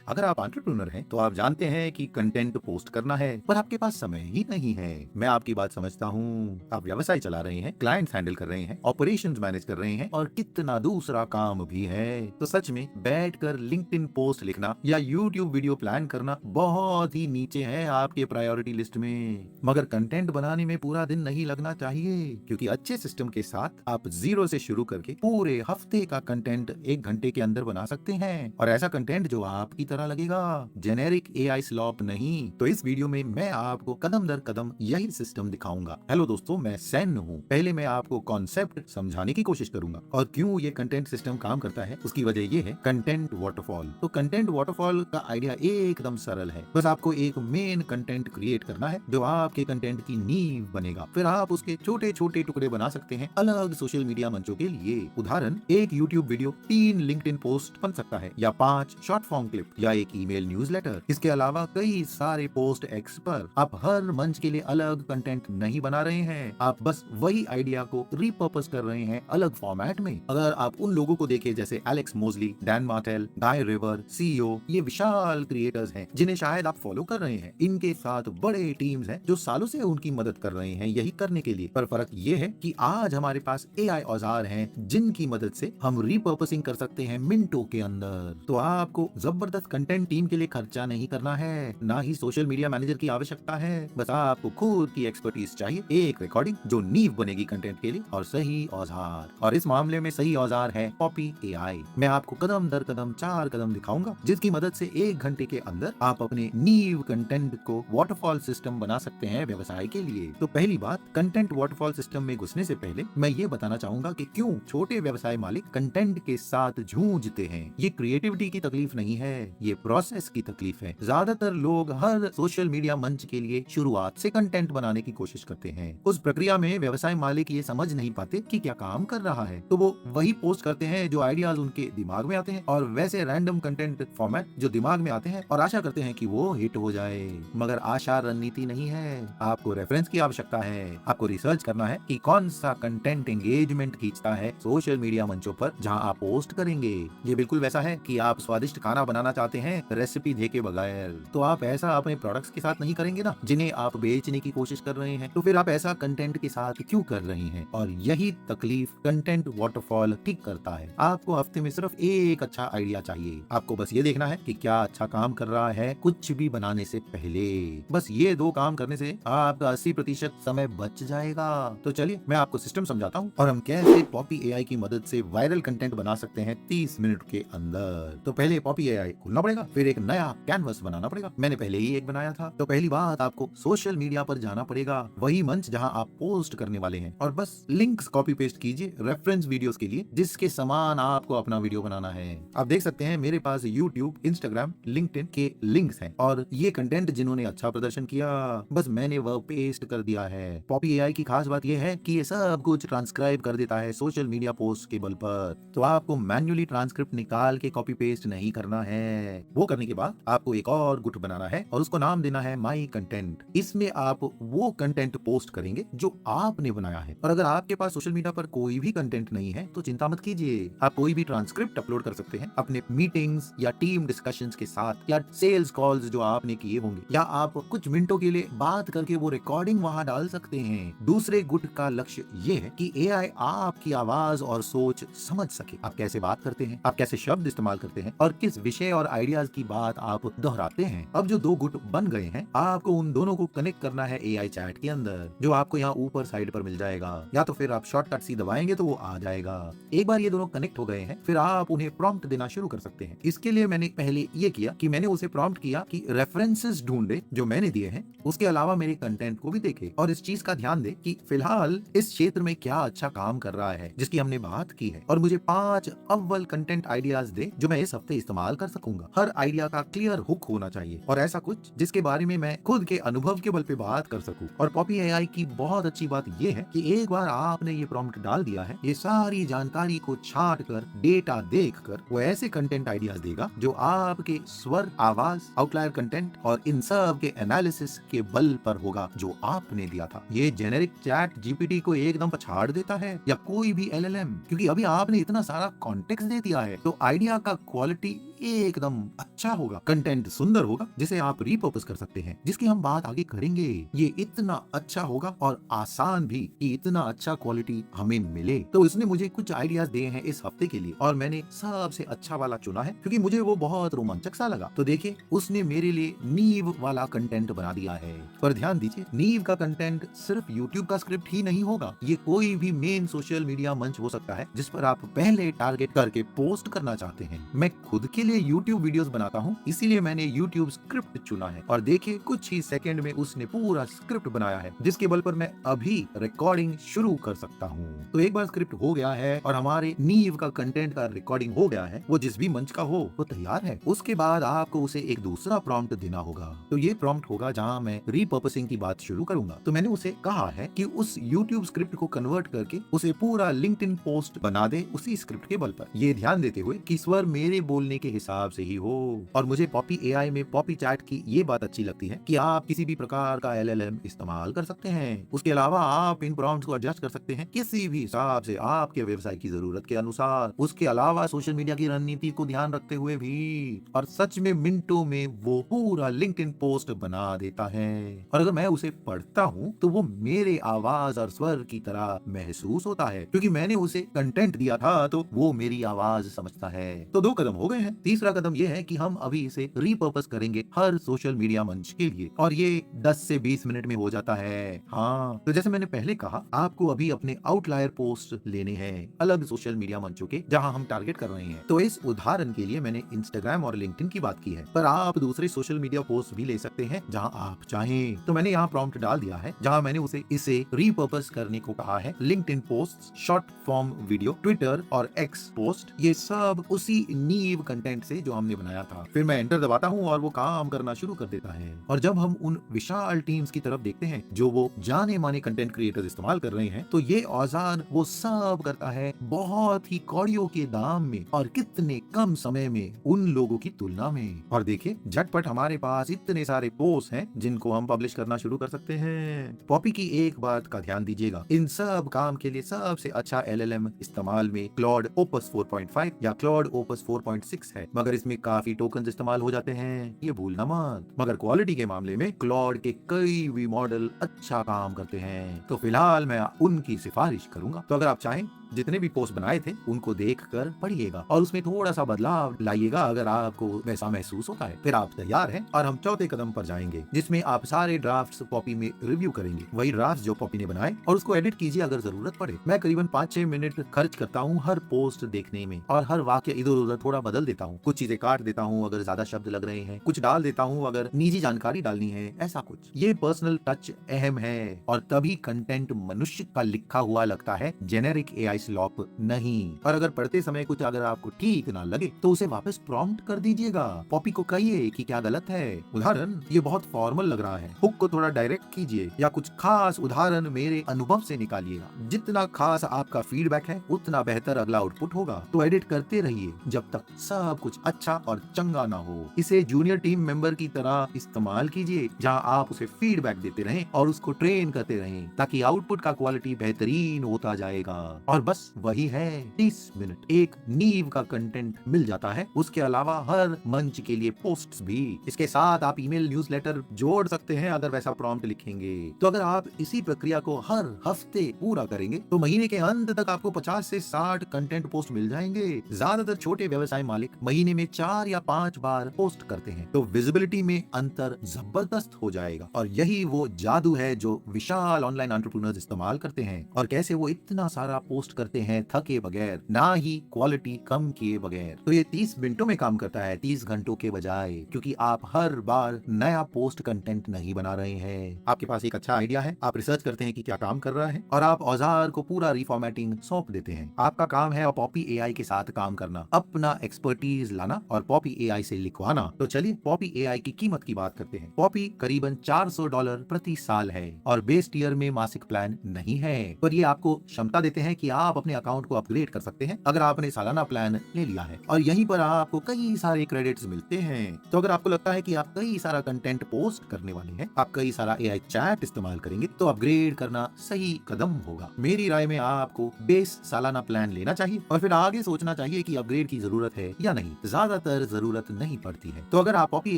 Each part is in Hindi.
अगर आप एंटरप्रेन्योर हैं तो आप जानते हैं कि कंटेंट पोस्ट करना है पर आपके पास समय ही नहीं है। मैं आपकी बात समझता हूँ। आप व्यवसाय चला रहे हैं, क्लाइंट्स हैंडल कर रहे हैं, ऑपरेशंस मैनेज कर रहे हैं और कितना दूसरा काम भी है। तो सच में बैठकर लिंक्डइन पोस्ट लिखना या यूट्यूब वीडियो प्लान करना बहुत ही नीचे है आपके प्रायोरिटी लिस्ट में। मगर कंटेंट बनाने में पूरा दिन नहीं लगना चाहिए, क्योंकि अच्छे सिस्टम के साथ आप जीरो से शुरू करके पूरे हफ्ते का कंटेंट 1 घंटे के अंदर बना सकते हैं। और ऐसा कंटेंट जो आपकी तरह लगेगा, जेनेरिक एआई स्लॉप नहीं। तो इस वीडियो में मैं आपको कदम दर कदम यही सिस्टम दिखाऊंगा। हेलो दोस्तों, मैं सैन हूँ। पहले मैं आपको कॉन्सेप्ट समझाने की कोशिश करूंगा और क्यों ये कंटेंट सिस्टम काम करता है उसकी वजह ये है कंटेंट वाटरफॉल। तो कंटेंट वाटरफॉल का आइडिया एकदम सरल है। बस आपको एक मेन कंटेंट क्रिएट करना है जो आपके कंटेंट की नींव बनेगा। फिर आप उसके छोटे छोटे टुकड़े बना सकते हैं अलग सोशल मीडिया मंचों के लिए। उदाहरण, एक यूट्यूब वीडियो, 3 लिंक्डइन पोस्ट बन सकता है, या 5 शॉर्ट फॉर्म क्लिप, या एक ईमेल न्यूज़लेटर। इसके अलावा कई सारे पोस्ट एक्स पर आप हर मंच के लिए अलग कंटेंट नहीं बना रहे हैं, आप बस वही आइडिया को रिपर्पस कर रहे हैं अलग फॉर्मेट में। अगर आप उन लोगों को देखें जैसे एलेक्स मोजली, डैन मार्टेल, गाय रिवर, सीईओ, ये विशाल क्रिएटर्स हैं जिन्हें शायद आप फॉलो कर रहे हैं। इनके साथ बड़े टीम्स हैं जो सालों से उनकी मदद कर रहे हैं यही करने के लिए। पर फर्क ये है कि आज हमारे पास एआई औजार हैं जिनकी मदद से हम रिपर्पसिंग कर सकते हैं मिनटों के अंदर। तो आपको जबरदस्त कंटेंट टीम के लिए खर्चा नहीं करना है, ना ही सोशल मीडिया मैनेजर की आवश्यकता है। बस आपको खुद की एक्सपर्टीज चाहिए, एक रिकॉर्डिंग जो नींव बनेगी कंटेंट के लिए, और सही औजार। और इस मामले में सही औजार है पॉपी एआई। मैं आपको कदम दर कदम 4 कदम दिखाऊंगा जिसकी मदद से 1 घंटे के अंदर आप अपने नींव कंटेंट को वाटरफॉल सिस्टम बना सकते हैं व्यवसाय के लिए। तो पहली बात, कंटेंट वाटरफॉल सिस्टम में घुसने से पहले मैं ये बताना चाहूंगा कि क्यों छोटे व्यवसाय मालिक कंटेंट के साथ जूझते हैं। ये क्रिएटिविटी की तकलीफ नहीं है, ये प्रोसेस की तकलीफ है। ज्यादातर लोग हर सोशल मीडिया मंच के लिए शुरुआत से कंटेंट बनाने की कोशिश करते हैं। उस प्रक्रिया में व्यवसाय मालिक ये समझ नहीं पाते कि क्या काम कर रहा है, तो वो वही पोस्ट करते हैं जो आइडियाज उनके दिमाग में आते हैं, और वैसे रैंडम कंटेंट फॉर्मेट जो दिमाग में आते हैं, और आशा करते हैं कि वो हिट हो जाए। मगर आशा रणनीति नहीं है, आपको रेफरेंस की आवश्यकता है। आपको रिसर्च करना है कि कौन सा कंटेंट एंगेजमेंट खींचता है सोशल मीडिया मंचों पर जहां आप पोस्ट करेंगे। ये बिल्कुल वैसा है कि आप स्वादिष्ट खाना बनाना चाहते हैं रेसिपी देके बगैर, तो आप ऐसा अपने प्रोडक्ट्स के साथ नहीं करेंगे ना जिन्हें आप बेचने की कोशिश कर रहे हैं। तो फिर आप ऐसा कंटेंट के साथ क्यों कर रहे हैं? और यही तकलीफ कंटेंट वाटरफॉल ठीक करता है। आपको हफ्ते में सिर्फ एक अच्छा आइडिया चाहिए। आपको बस ये देखना है कि क्या अच्छा काम कर रहा है कुछ भी बनाने से पहले। बस ये 2 काम करने से आपका 80% समय बच जाएगा। तो चलिए मैं आपको सिस्टम समझाता हूँ और हम कैसे पॉपी एआई की मदद से वायरल कंटेंट बना सकते हैं 30 मिनट के अंदर। तो पहले पॉपी एआई खोलना पड़ेगा, फिर एक नया कैनवस बनाना पड़ेगा। मैंने पहले ही एक बनाया था। तो पहली बात, आपको सोशल मीडिया पर जाना पड़ेगा, वही मंच जहां आप पोस्ट करने वाले हैं, और बस लिंक्स कॉपी पेस्ट कीजिए रेफरेंस वीडियोस के लिए जिसके समान आपको अपना वीडियो बनाना है। आप देख सकते हैं मेरे पास यूट्यूब, इंस्टाग्राम, लिंक्डइन के लिंक्स हैं, और ये कंटेंट जिन्होंने अच्छा प्रदर्शन किया बस मैंने वह पेस्ट कर दिया है। पॉपी एआई की खास बात यह है कि ये सब कुछ ट्रांसक्राइब कर देता है सोशल मीडिया पोस्ट के बल पर। तो आपको मैन्युअली ट्रांसक्रिप्ट निकाल के कॉपी पेस्ट नहीं करना है। वो करने के बाद आपको एक और गुट बनाना है और उसको नाम देना है माई कंटेंट। इसमें आप वो कंटेंट पोस्ट करेंगे जो आपने बनाया है। और अगर आपके पास सोशल मीडिया पर कोई भी कंटेंट नहीं है तो चिंता मत कीजिए, आप कोई भी ट्रांसक्रिप्ट अपलोड कर सकते हैं अपने मीटिंग्स या टीम डिस्कशंस के साथ, या सेल्स कॉल्स जो आपने किए होंगे, या आप कुछ मिनटों के लिए बात करके वो रिकॉर्डिंग वहां डाल सकते हैं। दूसरे गुट का लक्ष्य ये है कि एआई आपकी आवाज और सोच समझ सके। आप कैसे बात करते हैं, आप कैसे शब्द इस्तेमाल करते हैं, और किस विषय और आइडियाज की बात आप दोहराते हैं। अब जो 2 गुट बन गए हैं, आपको उन दोनों को कनेक्ट करना है एआई चैट के अंदर, जो आपको यहाँ ऊपर साइड पर मिल जाएगा, या तो फिर आप शॉर्टकट सी दबाएंगे तो वो आ जाएगा। एक बार ये दोनों कनेक्ट हो गए हैं, फिर आप उन्हें प्रॉम्प्ट देना शुरू कर सकते हैं। इसके लिए मैंने पहले ये किया कि मैंने उसे प्रॉम्प्ट किया कि रेफरेंसेस ढूंढे जो मैंने दिए हैं, उसके अलावा मेरे कंटेंट को भी देखे, और इस चीज का ध्यान दे कि फिलहाल इस क्षेत्र में क्या अच्छा काम कर रहा है जिसकी हमने बात की है, और मुझे 5 अव्वल कंटेंट आइडियाज दे जो मैं इस हफ्ते इस्तेमाल कर सकूंगा। हर आइडिया का क्लियर हुक होना चाहिए, और ऐसा कुछ जिसके बारे में मैं खुद के अनुभव के बल पे बात कर सकूं। और पॉपी एआई की बहुत अच्छी बात यह है कि एक बार आपने ये प्रॉम्प्ट डाल दिया है, ये सारी जानकारी को छांट कर, डेटा देख कर वो ऐसे कंटेंट आइडियाज देगा जो आपके स्वर, आवाज, आउटलायर कंटेंट और इन सब के एनालिसिस के बल पर होगा जो आपने दिया था। ये जेनेरिक चैट जीपीटी को एकदम पछाड़ देता है, या कोई भी एलएलएम, क्योंकि अभी आपने इतना सारा कॉन्टेक्स्ट दे दिया है। तो आइडिया का क्वालिटी एकदम अच्छा होगा, कंटेंट सुंदर होगा जिसे आप रीपर्पस कर सकते हैं, जिसकी हम बात आगे करेंगे। ये इतना अच्छा होगा और आसान भी कि इतना अच्छा क्वालिटी हमें मिले। तो इसने मुझे कुछ आइडियाज दिए हैं इस हफ्ते के लिए और मैंने सबसे अच्छा वाला चुना है क्योंकि मुझे वो बहुत रोमांचक सा लगा। तो देखिए, उसने मेरे लिए नींव वाला कंटेंट बना दिया है। पर ध्यान दीजिए, नींव का कंटेंट सिर्फ यूट्यूब का स्क्रिप्ट ही नहीं होगा। ये कोई भी मेन सोशल मीडिया मंच हो सकता है जिस पर आप पहले टारगेट करके पोस्ट करना चाहते हैं। मैं खुद के लिए यूट्यूब वीडियोस बनाता हूँ, इसीलिए मैंने यूट्यूब स्क्रिप्ट चुना है और देखिए कुछ ही सेकंड में उसने पूरा स्क्रिप्ट बनाया है जिसके बल पर मैं अभी रिकॉर्डिंग शुरू कर सकता हूँ। तो एक बार स्क्रिप्ट हो गया है और हमारे नींव का कंटेंट का रिकॉर्डिंग हो गया है, वो जिस भी मंच का हो वो तैयार है। उसके बाद आपको उसे एक दूसरा प्रॉम्प्ट देना होगा। तो ये प्रॉम्प्ट होगा जहाँ मैं रीपर्पसिंग की बात शुरू करूंगा। तो मैंने उसे कहा है कि उस यूट्यूब स्क्रिप्ट को कन्वर्ट करके उसे पूरा लिंक्डइन पोस्ट बना दे उसी स्क्रिप्ट के बल पर, ये ध्यान देते हुए कि स्वर मेरे बोलने के हिसाब से ही हो। और मुझे पॉपी एआई में पॉपी चैट की ये बात अच्छी लगती है कि आप किसी भी प्रकार का एलएलएम इस्तेमाल कर सकते हैं। उसके अलावा आप इन प्रॉम्प्ट्स को एडजस्ट कर सकते हैं किसी भी हिसाब से आपके व्यवसाय की जरूरत के अनुसार। उसके अलावा सोशल मीडिया की रणनीति को ध्यान रखते हुए भी। और सच में मिनटों में वो पूरा लिंक्डइन पोस्ट बना देता है। और अगर मैं उसे पढ़ता हूँ तो वो मेरे आवाज और स्वर की तरह महसूस होता है क्योंकि मैंने उसे कंटेंट दिया था तो वो मेरी आवाज समझता है। तो 2 कदम हो गए हैं। तीसरा कदम ये है कि हम अभी इसे रीपर्पस करेंगे हर सोशल मीडिया मंच के लिए और ये 10 से 20 मिनट में हो जाता है। हाँ, तो जैसे मैंने पहले कहा, आपको अभी अपने आउटलायर पोस्ट लेने हैं अलग सोशल मीडिया मंचों के जहां हम टारगेट कर रहे हैं। तो इस उदाहरण के लिए मैंने इंस्टाग्राम और लिंक्डइन की बात की है, पर आप दूसरे सोशल मीडिया पोस्ट भी ले सकते हैं जहां आप चाहें। तो मैंने यहाँ प्रॉम्प्ट डाल दिया है जहां मैंने इसे रीपर्पस करने को कहा है। LinkedIn post, short form video, Twitter और एक्स पोस्ट, ये सब उसी नींव कंटेंट से जो हमने बनाया था। फिर मैं एंटर दबाता हूँ और वो काम करना शुरू कर देता है। और जब हम उन विशाल टीम्स की तरफ देखते हैं जो वो जाने माने कंटेंट क्रिएटर्स इस्तेमाल कर रहे हैं, तो ये औजार वो सब करता है बहुत ही कौड़ियों के दाम में और कितने कम समय में उन लोगों की तुलना में। और देखिए, झटपट हमारे पास इतने सारे पोस्ट हैं जिनको हम पब्लिश करना शुरू कर सकते हैं। पॉपी की एक बात का ध्यान दीजिएगा, इन सब काम के लिए सबसे अच्छा एलएलएम इस्तेमाल में क्लॉड ओपस 4.5 या क्लॉड ओपस 4.6 है, मगर इसमें काफी टोकन्स इस्तेमाल हो जाते हैं, ये भूलना मत। मगर क्वालिटी के मामले में क्लॉड के कई भी मॉडल अच्छा काम करते हैं। तो फिलहाल मैं उनकी सिफारिश करूंगा। तो अगर आप चाहें, जितने भी पोस्ट बनाए थे उनको देखकर पढ़िएगा और उसमें थोड़ा सा बदलाव लाइएगा अगर आपको वैसा महसूस होता है। फिर आप तैयार हैं और हम चौथे कदम पर जाएंगे जिसमें आप सारे ड्राफ्ट्स पॉपी में रिव्यू करेंगे, वही ड्राफ्ट जो पॉपी ने बनाए, और उसको एडिट कीजिए अगर जरूरत पड़े। मैं करीबन 5-6 मिनट खर्च करता हूँ हर पोस्ट देखने में और हर वाक्य इधर उधर थोड़ा बदल देता हूँ। कुछ चीजें काट देता हूँ अगर ज्यादा शब्द लग रहे हैं, कुछ डाल देता हूँ अगर निजी जानकारी डालनी है, ऐसा कुछ। ये पर्सनल टच अहम है और तभी कंटेंट मनुष्य का लिखा हुआ लगता है, जेनेरिक एआई स्लॉप नहीं। और अगर पढ़ते समय कुछ अगर आपको ठीक ना लगे तो उसे वापस प्रॉम्प्ट कर दीजिएगा। पॉपी को कहिए कि क्या गलत है। उदाहरण, ये बहुत फॉर्मल लग रहा है, हुक को थोड़ा डायरेक्ट कीजिए, या कुछ खास उदाहरण मेरे अनुभव से निकालिएगा। जितना खास आपका फीडबैक है उतना बेहतर अगला आउटपुट होगा। तो एडिट करते रहिए जब तक सब कुछ अच्छा और चंगा ना हो। इसे जूनियर टीम मेंबर की तरह इस्तेमाल कीजिए जहां आप उसे फीडबैक देते रहें और उसको ट्रेन करते रहें ताकि आउटपुट का क्वालिटी बेहतरीन होता जाएगा। और बस वही है, 30 मिनट एक नींव का कंटेंट मिल जाता है। उसके अलावा हर मंच के लिए पोस्ट्स भी। इसके साथ आप ईमेल न्यूज़लेटर जोड़ सकते हैं अगर वैसा प्रॉम्प्ट लिखेंगे। तो अगर आप इसी प्रक्रिया को हर हफ्ते पूरा करेंगे तो महीने के अंत तक आपको 50 से 60 कंटेंट पोस्ट मिल जाएंगे। ज्यादातर छोटे व्यवसाय मालिक महीने में 4 या 5 बार पोस्ट करते हैं, तो विजिबिलिटी में अंतर जबरदस्त हो जाएगा। और यही वो जादू है जो विशाल ऑनलाइन एंटरप्रेन्योर्स इस्तेमाल करते हैं। और कैसे वो इतना सारा पोस्ट करते हैं थके बगैर, ना ही क्वालिटी कम किए बगैर। तो ये 30 मिनटों में काम करता है 30 घंटों के बजाय, क्योंकि आप हर बार नया पोस्ट कंटेंट नहीं बना रहे हैं। आपके पास एक अच्छा आइडिया है, आप रिसर्च करते हैं कि क्या काम कर रहा है और आप औजार को पूरा रिफॉर्मेटिंग सौंप देते हैं। आपका काम है पॉपी एआई के साथ काम करना, अपना एक्सपर्टीज लाना और पॉपी एआई से लिखवाना। तो चलिए पॉपी एआई की कीमत की बात करते हैं। पॉपी करीबन $400 प्रति साल है और बेस टियर में मासिक प्लान नहीं है, पर ये आपको क्षमता देते हैं कि आप अपने अकाउंट को अपग्रेड कर सकते हैं अगर आपने सालाना प्लान ले लिया है, और यहीं पर आपको कई सारे क्रेडिट्स मिलते हैं। तो अगर आपको लगता है कि आप कई सारा कंटेंट पोस्ट करने वाले हैं, आप कई सारा AI चैट इस्तेमाल करेंगे, तो अपग्रेड करना सही कदम होगा। मेरी राय में आपको बेस सालाना प्लान लेना चाहिए और फिर आगे सोचना चाहिए कि अपग्रेड की जरूरत है या नहीं। ज्यादातर जरूरत नहीं पड़ती है। तो अगर आप पॉपी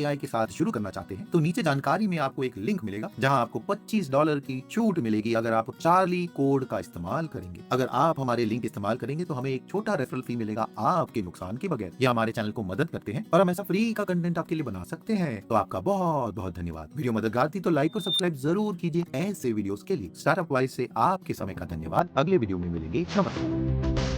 AI के साथ शुरू करना चाहते हैं तो नीचे जानकारी में आपको एक लिंक मिलेगा जहां आपको $25 की छूट मिलेगी अगर आप चार्ली कोड का इस्तेमाल करेंगे। अगर आप हमारे लिंक इस्तेमाल करेंगे तो हमें एक छोटा रेफरल फी मिलेगा आपके नुकसान के बगैर। ये हमारे चैनल को मदद करते हैं और हम ऐसा फ्री का कंटेंट आपके लिए बना सकते हैं। तो आपका बहुत बहुत धन्यवाद। वीडियो मददगार थी तो लाइक और सब्सक्राइब जरूर कीजिए ऐसे वीडियोस के लिए। स्टार्टअप वाइज से आपके समय का धन्यवाद। अगले वीडियो में मिलेंगे। नमस्कार।